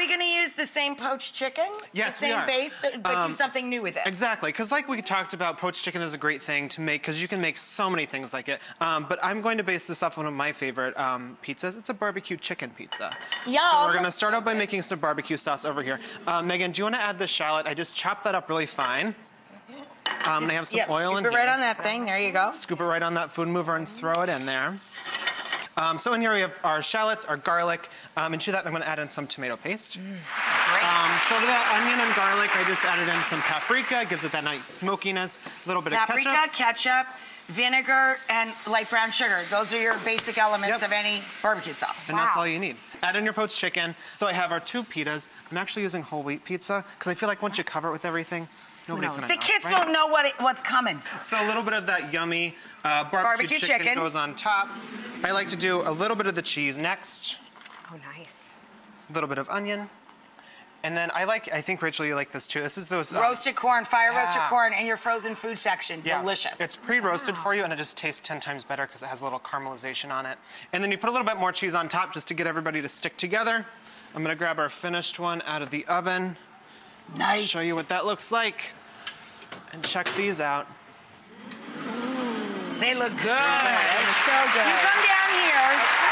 we going to use the same poached chicken? Yes, the same base, but do something new with it? Exactly, because like we talked about, poached chicken is a great thing to make because you can make so many things like it. But I'm going to base this off one of my favorite pizzas. It's a barbecue chicken pizza. Yum. So we're going to start out by making some barbecue sauce over here. Megan, do you want to add the shallot? I just chopped that up really fine. And I have some oil in here. Scoop it right on that thing. There you go. Scoop it right on that food mover and throw it in there. So in here we have our shallots, our garlic, and to that I'm going to add in some tomato paste. Great. So to that onion and garlic, I just added in some paprika. It gives it that nice smokiness. A little bit of ketchup. Paprika, ketchup, vinegar, and light brown sugar. Those are your basic elements of any barbecue sauce. And that's all you need. Add in your poached chicken. So I have our 2 pitas. I'm actually using whole wheat pizza because I feel like once you cover it with everything, nobody's gonna know. The kids won't know what's coming. So a little bit of that yummy barbecue chicken goes on top. I like to do a little bit of the cheese next. Oh, nice. A little bit of onion. And then I think, Rachel, you like this too. This is those... roasted corn, fire roasted corn in your frozen food section. Yeah. Delicious. It's pre-roasted for you, and it just tastes 10 times better because it has a little caramelization on it. And then you put a little bit more cheese on top just to get everybody to stick together. I'm gonna grab our finished one out of the oven. Nice. Show you what that looks like. And check these out. They look good. So good. You come down here.